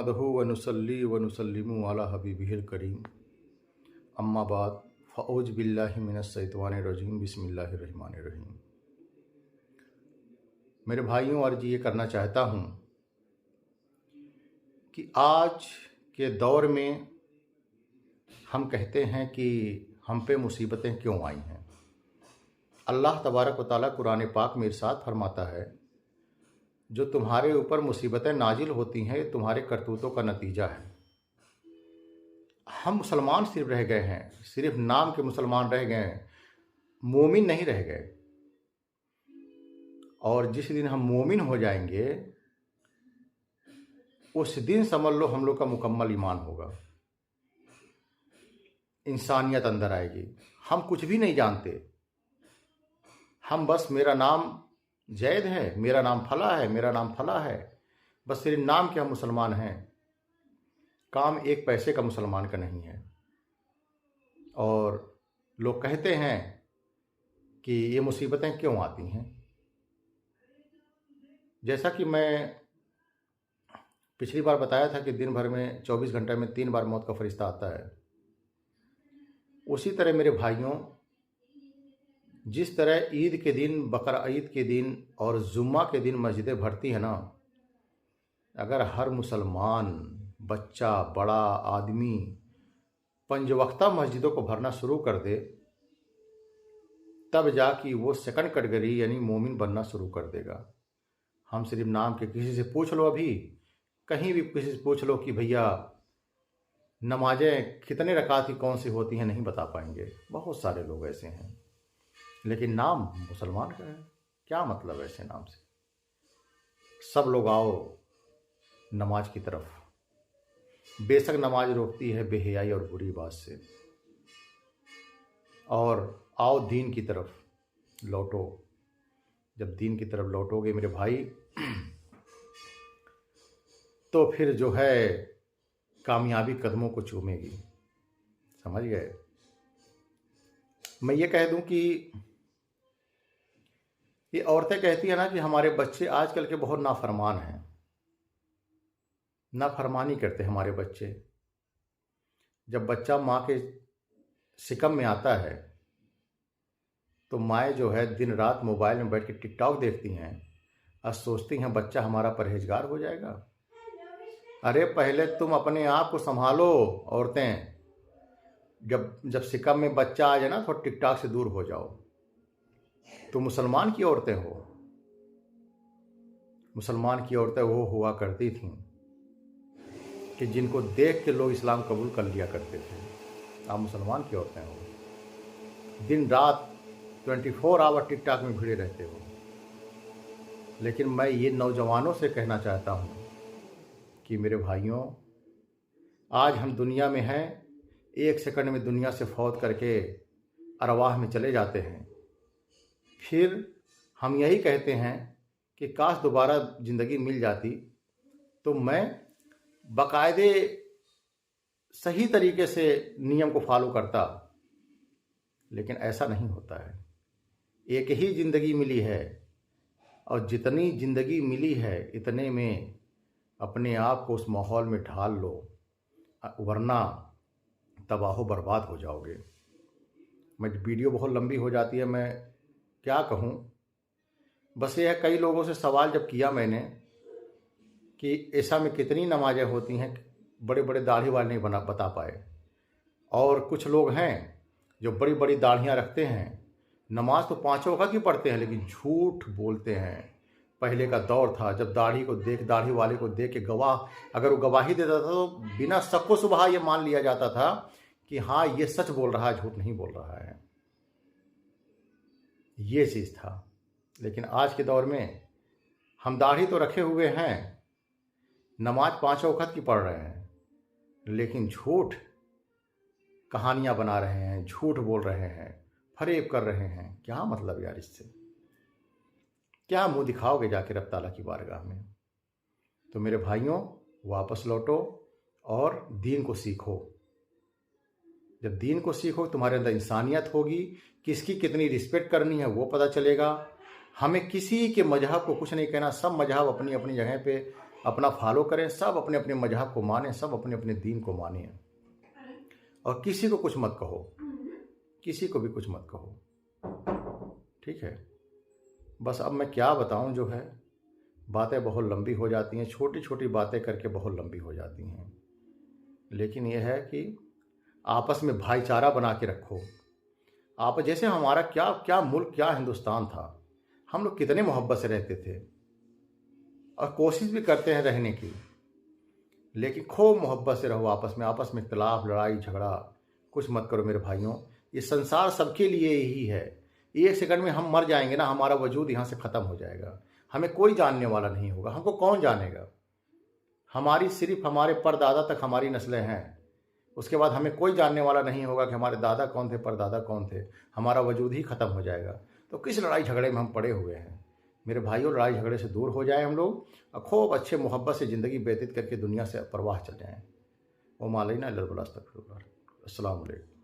नहमदुहु व नुसल्ली व नुसल्लिमु अला हबीबिहिल करीम अम्मा बाद फ़औज़ु बिल्लाहि मिनश शैतानिर रजीम बिस्मिल्लाहिर रहमानिर रहीम। मेरे भाइयों, अर्ज़ ये करना चाहता हूँ कि आज के दौर में हम कहते हैं कि हम पे मुसीबतें क्यों आई हैं। अल्लाह तबारक व तआला कुरान पाक में इरशाद फरमाता है, जो तुम्हारे ऊपर मुसीबतें नाजिल होती हैं ये तुम्हारे करतूतों का नतीजा है। हम मुसलमान सिर्फ रह गए हैं, सिर्फ नाम के मुसलमान रह गए हैं, मोमिन नहीं रह गए। और जिस दिन हम मोमिन हो जाएंगे उस दिन समझ लो हम लोग का मुकम्मल ईमान होगा, इंसानियत अंदर आएगी। हम कुछ भी नहीं जानते, हम बस मेरा नाम जैद है, मेरा नाम फला है, मेरा नाम फला है, बस सिर्फ नाम के हम मुसलमान हैं। काम एक पैसे का मुसलमान का नहीं है। और लोग कहते हैं कि ये मुसीबतें क्यों आती हैं। जैसा कि मैं पिछली बार बताया था कि दिन भर में 24 घंटे में 3 बार मौत का फरिश्ता आता है, उसी तरह मेरे भाइयों, जिस तरह ईद के दिन, बकर ईद के दिन और जुम्मा के दिन मस्जिदें भरती हैं ना, अगर हर मुसलमान, बच्चा, बड़ा आदमी 5 वक्ता मस्जिदों को भरना शुरू कर दे, तब जाके वो सेकंड कैटेगरी यानी मोमिन बनना शुरू कर देगा। हम सिर्फ नाम के, किसी से पूछ लो, अभी कहीं भी किसी से पूछ लो कि भैया नमाजें कितने रकात की कौन सी होती हैं, नहीं बता पाएंगे। बहुत सारे लोग ऐसे हैं, लेकिन नाम मुसलमान का है। क्या मतलब ऐसे नाम से? सब लोग आओ नमाज की तरफ। बेशक नमाज रोकती है बेहयाई और बुरी बात से, और आओ दीन की तरफ लौटो। जब दीन की तरफ लौटोगे मेरे भाई, तो फिर जो है कामयाबी कदमों को चूमेगी। समझ गए? मैं ये कह दूं कि ये औरतें कहती हैं ना कि हमारे बच्चे आजकल के बहुत नाफरमान हैं, नाफरमानी करते हैं हमारे बच्चे। जब बच्चा माँ के सिकम में आता है तो माएँ जो है दिन रात मोबाइल में बैठ के टिकटॉक देखती हैं और सोचती हैं बच्चा हमारा परहेजगार हो जाएगा। अरे पहले तुम अपने आप को संभालो औरतें। जब सिकम में बच्चा आ जाए ना तो टिकटॉक से दूर हो जाओ। तो मुसलमान की औरतें हो, मुसलमान की औरतें वो हुआ करती थीं कि जिनको देख के लोग इस्लाम कबूल कर लिया करते थे। आप मुसलमान की औरतें हो, दिन रात 24 आवर टिकटॉक में भिड़े रहते हो। लेकिन मैं ये नौजवानों से कहना चाहता हूँ कि मेरे भाइयों, आज हम दुनिया में हैं, 1 सेकंड में दुनिया से फौत करके अरवाह में चले जाते हैं। फिर हम यही कहते हैं कि काश दोबारा ज़िंदगी मिल जाती तो मैं बाकायदे सही तरीके से नियम को फॉलो करता। लेकिन ऐसा नहीं होता है। एक ही ज़िंदगी मिली है, और जितनी ज़िंदगी मिली है इतने में अपने आप को उस माहौल में ढाल लो, वरना तबाह बर्बाद हो जाओगे। मैं वीडियो बहुत लंबी हो जाती है, मैं क्या कहूँ। बस ये है, कई लोगों से सवाल जब किया मैंने कि ऐसा में कितनी नमाजें होती हैं, बड़े बड़े दाढ़ी वाले नहीं बता पाए। और कुछ लोग हैं जो बड़ी बड़ी दाढ़ियाँ रखते हैं, नमाज तो 5 वक्त की पढ़ते हैं, लेकिन झूठ बोलते हैं। पहले का दौर था जब दाढ़ी वाले को देख के गवाह, अगर वो गवाही देता था तो बिना शक व शुबहा ये मान लिया जाता था कि हाँ ये सच बोल रहा है, झूठ नहीं बोल रहा है। ये चीज़ था। लेकिन आज के दौर में हम दाढ़ी तो रखे हुए हैं, नमाज 5 वक्त की पढ़ रहे हैं, लेकिन झूठ कहानियाँ बना रहे हैं, झूठ बोल रहे हैं, फरेब कर रहे हैं। क्या मतलब यार? इससे क्या मुंह दिखाओगे जाके रब ताला की बारगाह में? तो मेरे भाइयों, वापस लौटो और दीन को सीखो। जब दीन को सीखो तुम्हारे अंदर इंसानियत होगी, किसकी कितनी रिस्पेक्ट करनी है वो पता चलेगा। हमें किसी के मजहब को कुछ नहीं कहना, सब मजहब अपनी अपनी जगह पे अपना फॉलो करें, सब अपने अपने मजहब को मानें, सब अपने अपने दीन को मानें, और किसी को कुछ मत कहो, किसी को भी कुछ मत कहो, ठीक है। बस अब मैं क्या बताऊं, जो है बातें बहुत लंबी हो जाती हैं, छोटी छोटी बातें करके बहुत लंबी हो जाती हैं। लेकिन यह है कि आपस में भाईचारा बना के रखो। आप जैसे हमारा क्या क्या मुल्क, क्या हिंदुस्तान था, हम लोग कितने मोहब्बत से रहते थे और कोशिश भी करते हैं रहने की, लेकिन खूब मोहब्बत से रहो आपस में। आपस में इख्तलाफ, लड़ाई झगड़ा कुछ मत करो मेरे भाइयों। ये संसार सबके लिए ही है। एक सेकंड में हम मर जाएंगे ना, हमारा वजूद यहाँ से ख़त्म हो जाएगा, हमें कोई जानने वाला नहीं होगा, हमको कौन जानेगा। हमारी सिर्फ हमारे परदादा तक हमारी नस्लें हैं, उसके बाद हमें कोई जानने वाला नहीं होगा कि हमारे दादा कौन थे, परदादा कौन थे। हमारा वजूद ही ख़त्म हो जाएगा। तो किस लड़ाई झगड़े में हम पड़े हुए हैं। मेरे भाइयों, लड़ाई झगड़े से दूर हो जाए हम लोग, और खूब अच्छे मोहब्बत से ज़िंदगी व्यतीत करके दुनिया से परवाह चल जाएँ। वो मालैना इल्लल बलाग, अस्तगफिरुल्लाह, अस्सलामु अलैकुम।